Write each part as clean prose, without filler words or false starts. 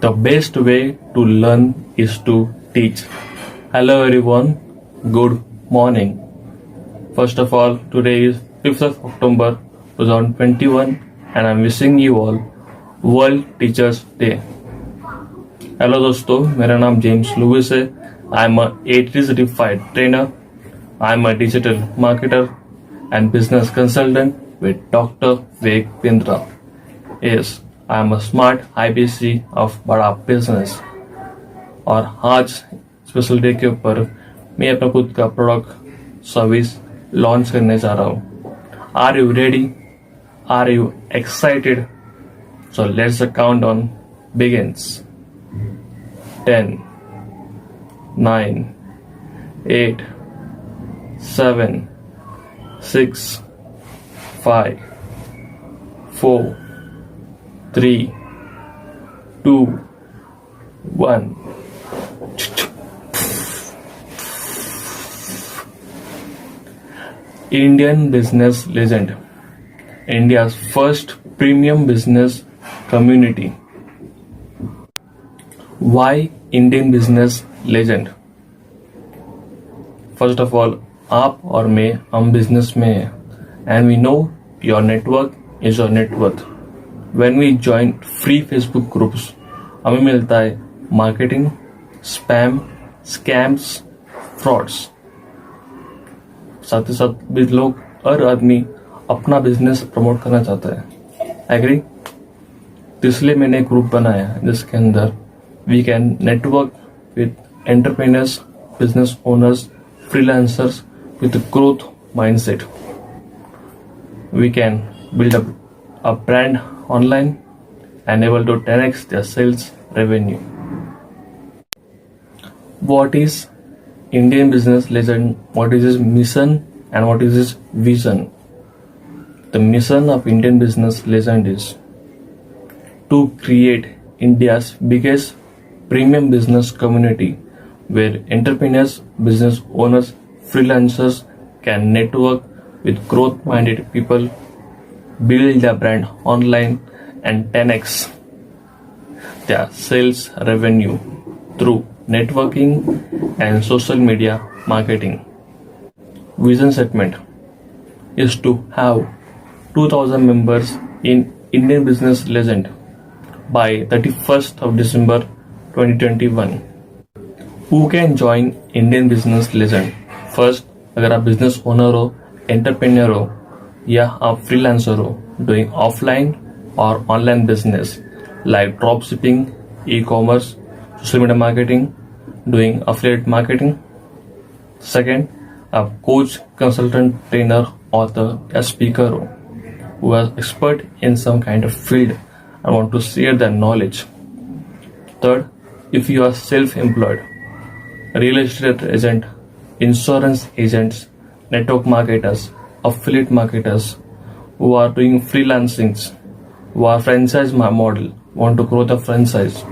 The best way to learn is to teach. Hello everyone, good morning. First of all, today is 5th of October 2021 and I'm wishing you all World Teachers Day. Hello दोस्तों, मेरा नाम James Louis है. I am A3 certified trainer. I am a digital marketer and business consultant with Dr. Vivek Pindra. Yes, I am a smart IBC of बड़ा business. और आज special day के ऊपर मैं अपना खुद का प्रोडक्ट सर्विस लॉन्च करने जा रहा हूँ. Are you ready? Are you excited? So let's the countdown begins. 10, 9, 8, 7, 6, 5, 4, 3, 2, 1. Indian business legend. India's first premium business community. Why Indian business legend? First of all, आप और मैं हम बिजनेस में हैं and we know your network is your net worth. When we join free Facebook groups, हमें मिलता है marketing, spam, scams, frauds. साथ ही साथ भी लोग हर आदमी अपना बिजनेस प्रमोट करना चाहता है. एग्री? इसलिए मैंने एक ग्रुप बनाया जिसके अंदर we can network with entrepreneurs, business owners, freelancers with a growth mindset. We can build up a brand online and able to 10x their sales revenue. What is Indian business legend? What is his mission and what is his vision? The mission of Indian business legend is to create India's biggest premium business community where entrepreneurs, business owners, freelancers can network with growth-minded people, build their brand online and 10x their sales revenue through networking and social media marketing. Vision statement is to have 2000 members in Indian Business Legend by 31st of December 2021. Who can join Indian Business Legend? First, अगर आप business owner हो, entrepreneur हो या आप freelancer हो doing offline और online business like drop shipping, e commerce, social media marketing, doing affiliate marketing. Second, आप coach, consultant, trainer, author या स्पीकर हो who are expert in some kind of field and want to share their knowledge. Third, if you are self-employed, real estate agent, insurance agents, network marketers, affiliate marketers who are doing freelancings, who are franchise model, want to grow the franchise.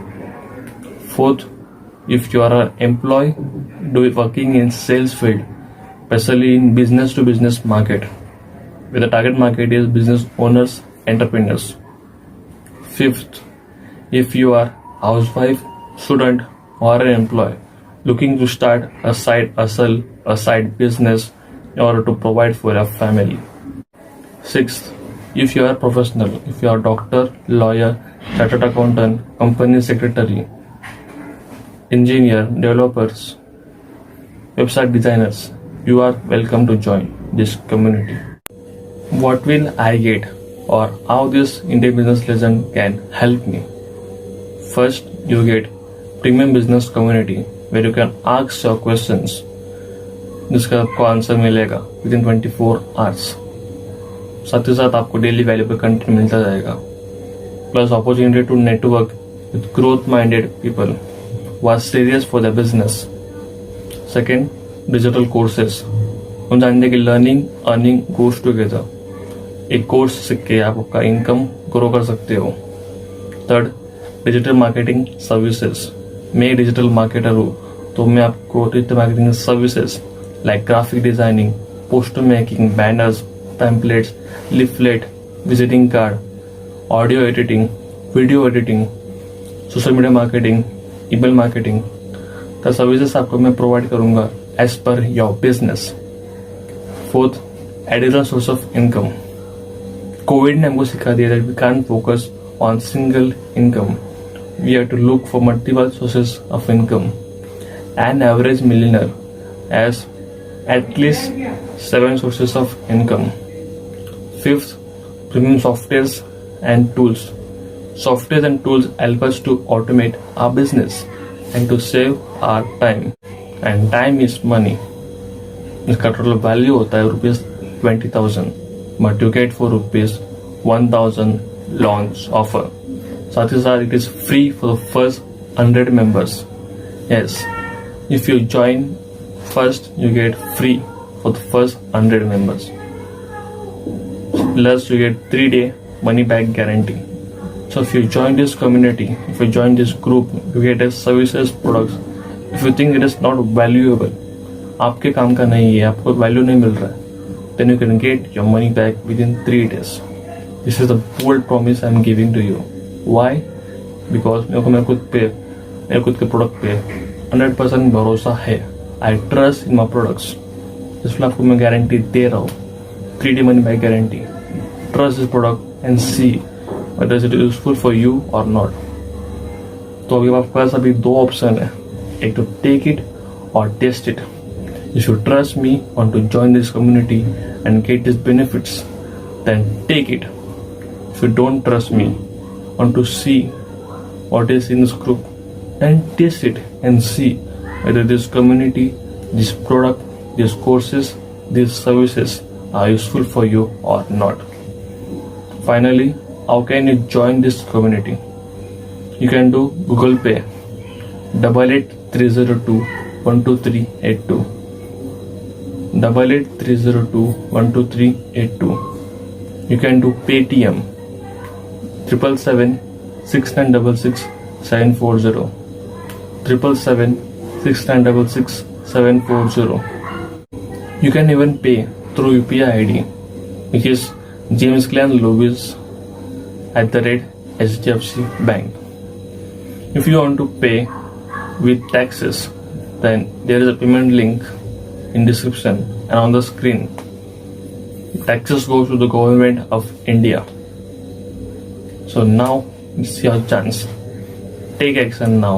Fourth, if you are an employee working in sales field, especially in business to business market, where the target market is business owners, entrepreneurs. Fifth, if you are housewife, student or an employee looking to start a side hustle, a side business in order to provide for your family. Sixth, if you are professional, if you are doctor, lawyer, chartered accountant, company secretary, engineer, developers, website designers, you are welcome to join this community. What will I get or how this Indian Business Legend can help me? First, you get premium business community where you can ask your questions जिसका आपको answer मिलेगा within 24 hours. साथ ही साथ आपको daily valuable content मिलता जाएगा. Plus opportunity to network with growth minded people who are serious for their business. Second, digital courses. हम जानते हैं कि लर्निंग अर्निंग गोज टुगेदर. एक कोर्स सीख के आप आपका इनकम ग्रो कर सकते हो. Third, digital marketing services. मैं डिजिटल मार्केटर हूँ तो मैं आपको digital marketing services like graphic designing, poster making, banners, templates, leaflet, visiting card, audio editing, video editing, social media marketing, email marketing, तो सर्विसेज आपको मैं प्रोवाइड करूंगा as per your business. Fourth, additional source of income. Covid ने हमको सिखा दिया that we can't focus on single income. We have to look for multiple sources of income. An average millionaire has at least 7 sources of income. Fifth, premium softwares and tools. Softwares and tools help us to automate our business and to save our time. And time is money. इसका total value होता है ₹20,000, but you get for ₹1,000 launch offer. साथ ही साथ it is free for the first 100 members. Yes, if you join first, you get free for the first 100 members. Plus, you get 3-day money back guarantee. So if you join this community, if you join this group, you get a services, products. If you think it is not valuable, आपके काम का नहीं है, आपको value नहीं मिल रहा है, then you can get your money back within 3 days. This is the bold promise I am giving to you. Why? Because मेरे खुद के प्रोडक्ट पे 100% भरोसा है. I trust in my products, इसलिए आपको मैं गारंटी दे रहा हूँ, 3D money back guarantee. Trust this product and see whether it is useful for you और नॉट. तो अभी आपके पास अभी 2 ऑप्शन है, एक तो टेक इट और test it. If you trust me, want to join this community and get these benefits, then take it. If you don't trust me, want to see what is in this group, and test it and see whether this community, this product, these courses, these services are useful for you or not. Finally, how can you join this community? You can do Google Pay 888302 12382 888302 12382. You can do Paytm 777 6966 740 777 6966 740. You can even pay through UPI ID, which is James Glenn Lewis @HDFC Bank. If you want to pay with taxes, then there is a payment link in description and on the screen. Taxes go to the government of India. So now it's your chance. Take action now.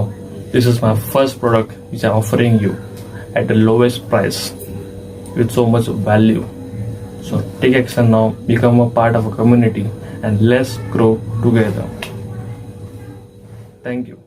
This is my first product which I'm offering you at the lowest price with so much value. So take action now, become a part of a community, and let's grow together. Thank you.